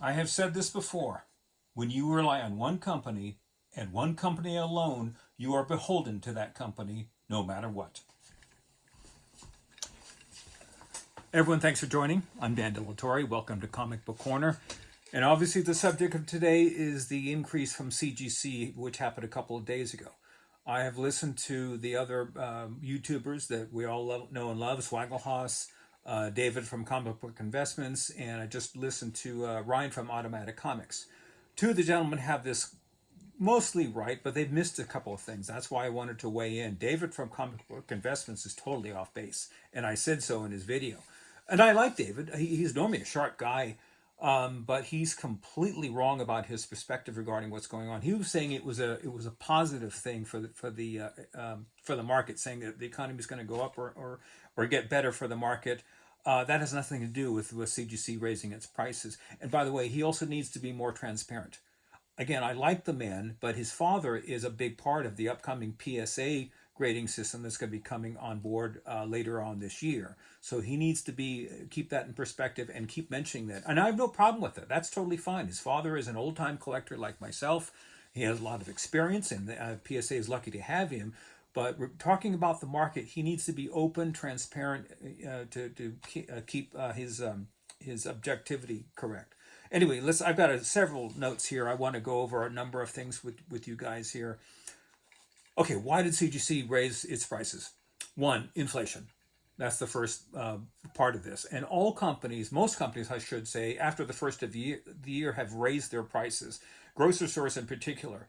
I have said this before. When you rely on one company and one company alone, you are beholden to that company no matter what. Everyone, thanks for joining. I'm Dan De La Torre. Welcome to Comic Book Corner. And obviously, the subject of today is the increase from CGC, which happened a couple of days ago. I have listened to the other YouTubers that we all know and love, Swaggle David from Comic Book Investments, and I just listened to Ryan from Automatic Comics. Two of the gentlemen have this mostly right, but they've missed a couple of things. That's why I wanted to weigh in. David from Comic Book Investments is totally off base, and I said so in his video. And I like David. He's normally a sharp guy, but he's completely wrong about his perspective regarding what's going on. He was saying it was a positive thing for the market, saying that the economy is going to go up or get better for the market. That has nothing to do with CGC raising its prices. And by the way, he also needs to be more transparent. Again, I like the man, but his father is a big part of the upcoming PSA grading system that's going to be coming on board later on this year. So he needs to keep that in perspective and keep mentioning that. And I have no problem with it. That's totally fine. His father is an old-time collector like myself. He has a lot of experience, and PSA is lucky to have him. But we're talking about the market. He needs to be open, transparent, to keep his objectivity correct. Anyway, I've got several notes here. I want to go over a number of things with you guys here. Okay, why did CGC raise its prices? One, inflation. That's the first part of this. And all companies, most companies, I should say, after the first of the year have raised their prices. Grocery stores in particular.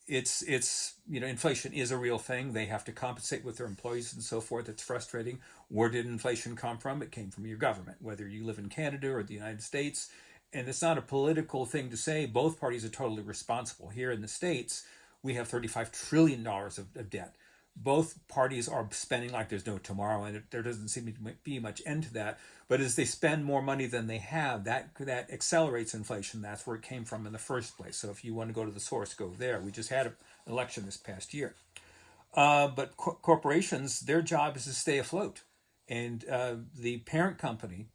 Inflation is a real thing. They have to compensate with their employees and so forth. It's frustrating. Where did inflation come from? It came from your government, whether you live in Canada or the United States. And it's not a political thing to say. Both parties are totally responsible. Here in the States, we have $35 trillion of debt. Both parties are spending like there's no tomorrow, and there doesn't seem to be much end to that. But as they spend more money than they have, that accelerates inflation. That's where it came from in the first place. So if you want to go to the source, go there. We just had an election this past year. But corporations, their job is to stay afloat. And the parent company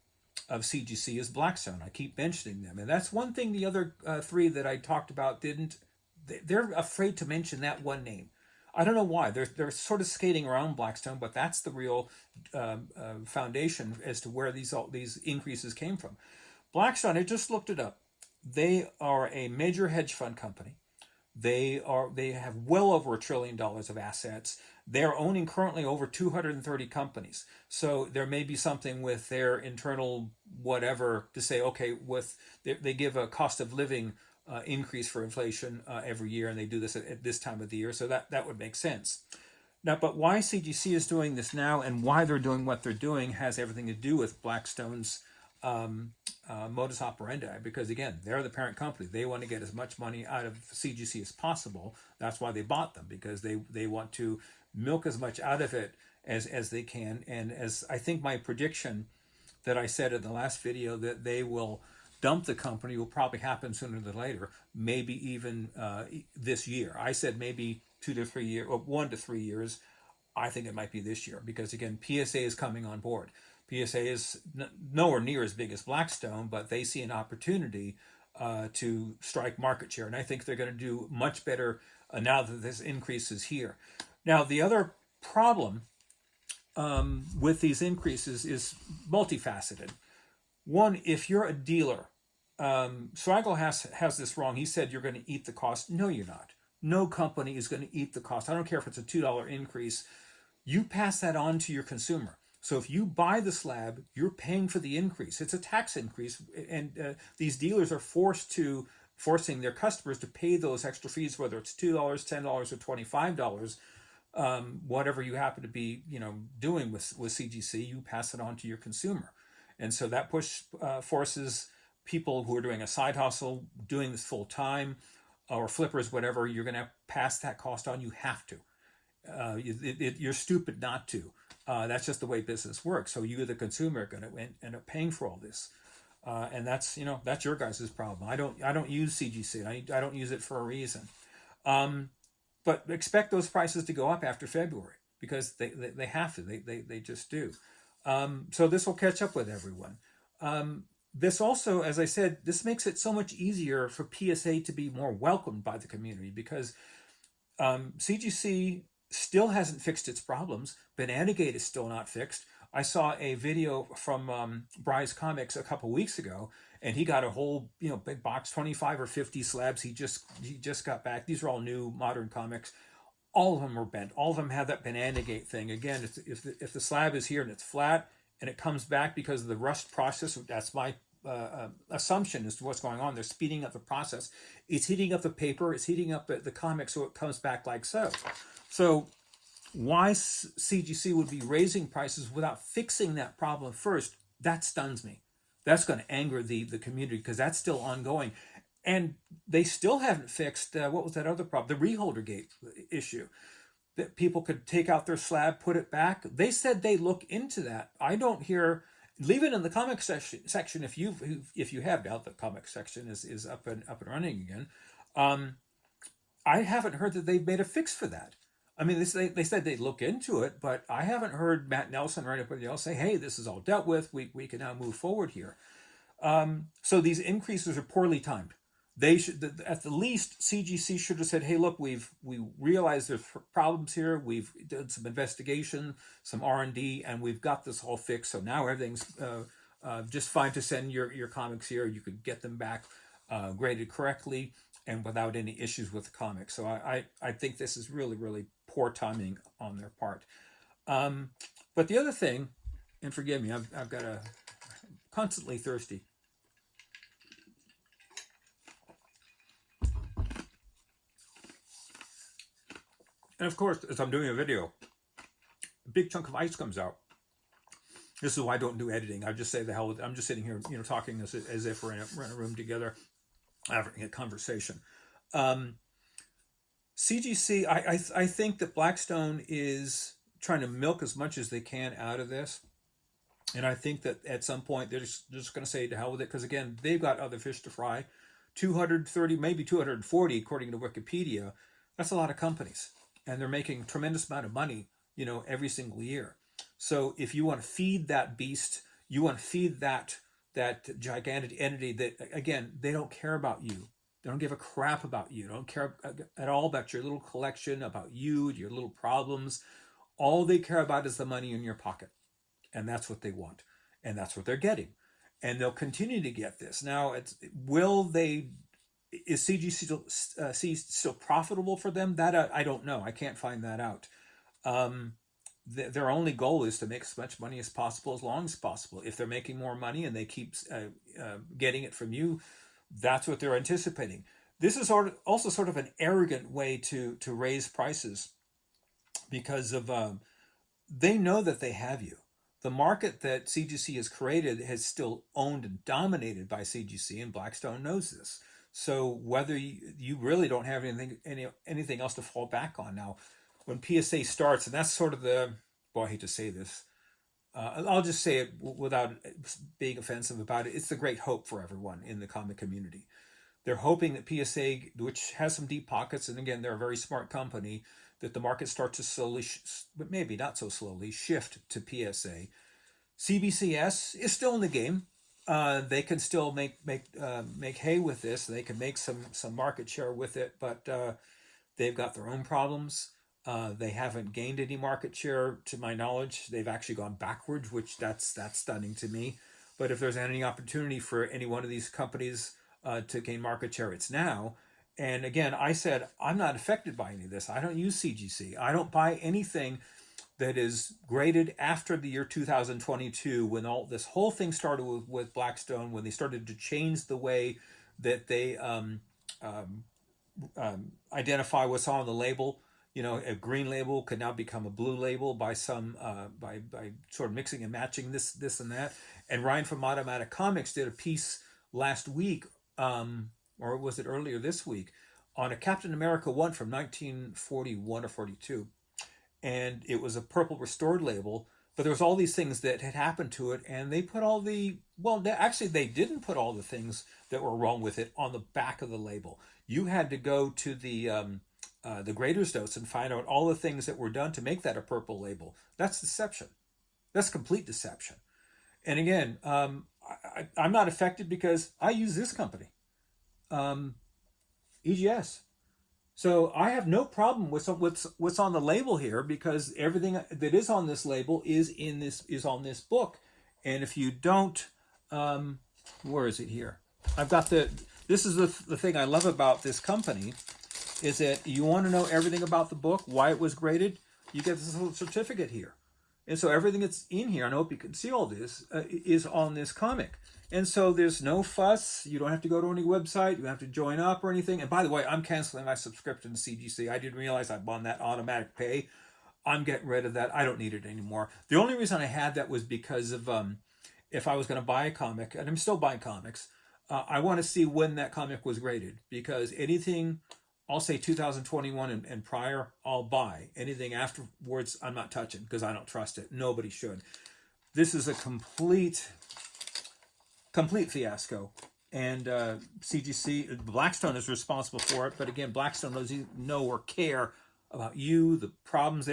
of CGC is Blackstone. I keep mentioning them. And that's one thing the other three that I talked about didn't. They're afraid to mention that one name. I don't know why. They're sort of skating around Blackstone, but that's the real foundation as to where these increases came from. Blackstone, I just looked it up. They are a major hedge fund company. They have well over $1 trillion of assets. They're owning currently over 230 companies. So there may be something with their internal whatever to say, okay, they give a cost of living increase for inflation every year, and they do this at this time of the year, so that would make sense. Now, but why CGC is doing this now and why they're doing what they're doing has everything to do with Blackstone's modus operandi, because again, they're the parent company. They want to get as much money out of CGC as possible. That's why they bought them, because they want to milk as much out of it as they can. And as I think my prediction that I said in the last video, that they will dump the company, will probably happen sooner than later, maybe even this year. I said maybe 2 to 3 years, or 1 to 3 years. I think it might be this year, because again, PSA is coming on board. PSA is nowhere near as big as Blackstone, but they see an opportunity to strike market share. And I think they're going to do much better now that this increase is here. Now, the other problem with these increases is multifaceted. One, if you're a dealer, Swaggle has this wrong. He said you're going to eat the cost. No, you're not. No company is going to eat the cost. I don't care if it's a $2 increase. You pass that on to your consumer. So if you buy the slab, you're paying for the increase. It's a tax increase, and these dealers are forcing their customers to pay those extra fees, whether it's $2, $10, or $25. Whatever you happen to be, doing with CGC, you pass it on to your consumer. And so that forces people who are doing a side hustle, doing this full time, or flippers, whatever, you're going to pass that cost on. You have to. You're stupid not to. That's just the way business works. So you, the consumer, are going to end up paying for all this, and that's your guys' problem. I don't use CGC. I don't use it for a reason. But expect those prices to go up after February, because they have to. They just do. So this will catch up with everyone. this also, as I said, this makes it so much easier for PSA to be more welcomed by the community because CGC still hasn't fixed its problems. Bananagate is still not fixed. I saw a video from Bryce Comics a couple weeks ago, and he got a whole big box, 25 or 50 slabs. He just got back. These are all new modern comics. All of them are bent. All of them have that Bananagate thing. Again, if the slab is here and it's flat and it comes back because of the rust process, that's my assumption as to what's going on. They're speeding up the process. It's heating up the paper. It's heating up the comic, so it comes back like so. So why CGC would be raising prices without fixing that problem first, that stuns me. That's going to anger the community because that's still ongoing. And they still haven't fixed, what was that other problem? The reholder gate issue. That people could take out their slab, put it back. They said they look into that. I don't hear, leave it in the comic section if you have. Now the comic section is up and running again. I haven't heard that they've made a fix for that. I mean, they said they'd look into it, but I haven't heard Matt Nelson or anybody else say, hey, this is all dealt with. We can now move forward here. So these increases are poorly timed. They should, at the least, CGC should have said, hey, look, we realize there's problems here. We've done some investigation, some R&D, and we've got this all fixed. So now everything's just fine to send your comics here. You could get them back graded correctly and without any issues with the comics. So I think this is really, really poor timing on their part. But the other thing, and forgive me, I've got a constantly thirsty. And of course, as I'm doing a video, a big chunk of ice comes out. This is why I don't do editing. I just say the hell with it. I'm just sitting here, talking as if we're in a room together, having a conversation. CGC, I think that Blackstone is trying to milk as much as they can out of this. And I think that at some point they're just going to say to hell with it, because again, they've got other fish to fry. 230, maybe 240, according to Wikipedia. That's a lot of companies. And they're making a tremendous amount of money, every single year. So if you want to feed that beast, you want to feed that gigantic entity that, again, they don't care about you. They don't give a crap about you. They don't care at all about your little collection, about you, your little problems. All they care about is the money in your pocket. And that's what they want. And that's what they're getting. And they'll continue to get this. Now, is CGC still profitable for them? That I don't know. I can't find that out. Their only goal is to make as much money as possible, as long as possible. If they're making more money and they keep getting it from you, that's what they're anticipating. This is also sort of an arrogant way to raise prices because of they know that they have you. The market that CGC has created is still owned and dominated by CGC, and Blackstone knows this. So whether you really don't have anything else to fall back on now, when PSA starts, and that's sort of I hate to say this, I'll just say it without being offensive about it. It's the great hope for everyone in the comic community. They're hoping that PSA, which has some deep pockets, and again, they're a very smart company, that the market starts to slowly, but maybe not so slowly, shift to PSA. CBCS is still in the game. They can still make hay with this. They can make some market share with it, but they've got their own problems. They haven't gained any market share, to my knowledge. They've actually gone backwards, which that's stunning to me. But if there's any opportunity for any one of these companies to gain market share, it's now. And again, I said I'm not affected by any of this. I don't use CGC. I don't buy anything that is graded after the year 2022, when this whole thing started with Blackstone, when they started to change the way that they identify what's on the label. A green label could now become a blue label by by sort of mixing and matching this and that. And Ryan from Automatic Comics did a piece last week, or was it earlier this week, on a Captain America 1 from 1941 or 42. And it was a purple restored label, but there was all these things that had happened to it, and they put they didn't put all the things that were wrong with it on the back of the label. You had to go to the grader's notes and find out all the things that were done to make that a purple label. That's deception. That's complete deception. And again, I'm not affected because I use this company, EGS. So I have no problem with what's on the label here, because everything that is on this label is on this book. And if you don't, where is it here? I've got this is the thing I love about this company, is that you want to know everything about the book, why it was graded, you get this little certificate here. And so everything that's in here, and I hope you can see all this, is on this comic. And so there's no fuss. You don't have to go to any website. You don't have to join up or anything. And by the way, I'm canceling my subscription to CGC. I didn't realize I'm on that automatic pay. I'm getting rid of that. I don't need it anymore. The only reason I had that was because of if I was going to buy a comic, and I'm still buying comics, I want to see when that comic was graded, because anything, I'll say 2021 and prior, I'll buy. Anything afterwards, I'm not touching, because I don't trust it. Nobody should. This is a complete fiasco. And CGC, Blackstone is responsible for it. But again, Blackstone doesn't know or care about you, the problems.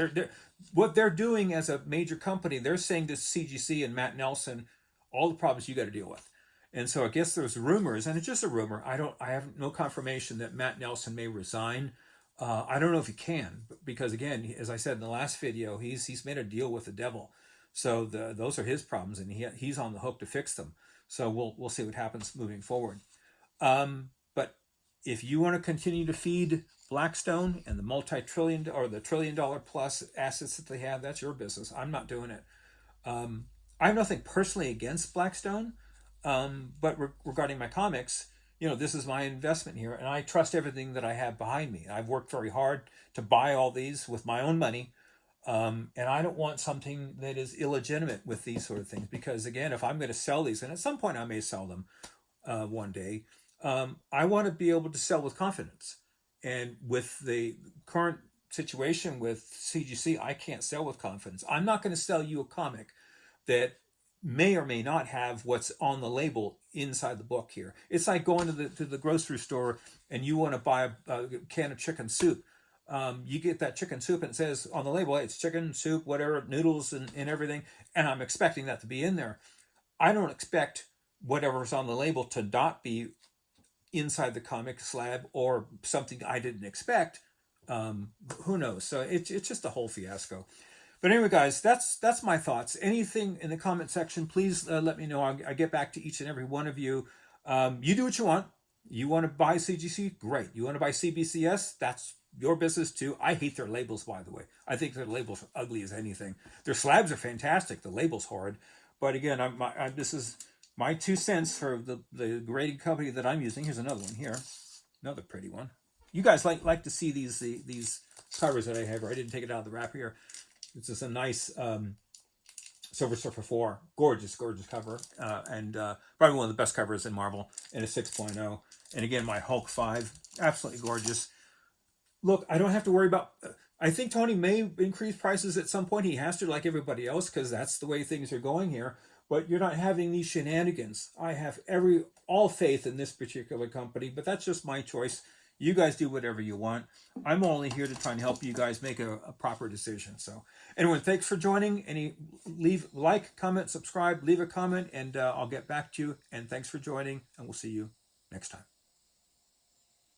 What they're doing as a major company, they're saying to CGC and Matt Nelson, all the problems you got to deal with. And so I guess there's rumors, and it's just a rumor. I have no confirmation that Matt Nelson may resign. I don't know if he can, because again, as I said in the last video, he's made a deal with the devil. So those are his problems, and he's on the hook to fix them. So we'll see what happens moving forward. But if you want to continue to feed Blackstone and the multi-trillion or the $1 trillion plus assets that they have, that's your business. I'm not doing it. I have nothing personally against Blackstone. But regarding my comics, this is my investment here, and I trust everything that I have behind me. I've worked very hard to buy all these with my own money, and I don't want something that is illegitimate with these sort of things, because again, if I'm going to sell these, and at some point I may sell them one day, I want to be able to sell with confidence. And with the current situation with CGC, I can't sell with confidence. I'm not going to sell you a comic that may or may not have what's on the label inside the book here. It's like going to the grocery store and you want to buy a can of chicken soup. You get that chicken soup and it says on the label, it's chicken soup, whatever, noodles and everything, and I'm expecting that to be in there. I don't expect whatever's on the label to not be inside the comic slab or something I didn't expect. Who knows? So it's just a whole fiasco. But anyway, guys, that's my thoughts. Anything in the comment section, please let me know. I get back to each and every one of you. You do what you want. You want to buy CGC? Great. You want to buy CBCS? That's your business too. I hate their labels, by the way. I think their labels are ugly as anything. Their slabs are fantastic. The label's horrid. But again, this is my 2 cents for the grading company that I'm using. Here's another one here. Another pretty one. You guys like to see these covers that I have here. I didn't take it out of the wrap here. It's just a nice Silver Surfer 4. Gorgeous cover. And probably one of the best covers in Marvel, in a 6.0. And again, my Hulk 5. Absolutely gorgeous. Look, I don't have to worry about... I think Tony may increase prices at some point. He has to, like everybody else, because that's the way things are going here. But you're not having these shenanigans. I have all faith in this particular company, but that's just my choice. You guys do whatever you want. I'm only here to try and help you guys make a proper decision. So anyway, thanks for joining. Like, comment, subscribe, leave a comment, and I'll get back to you. And thanks for joining, and we'll see you next time.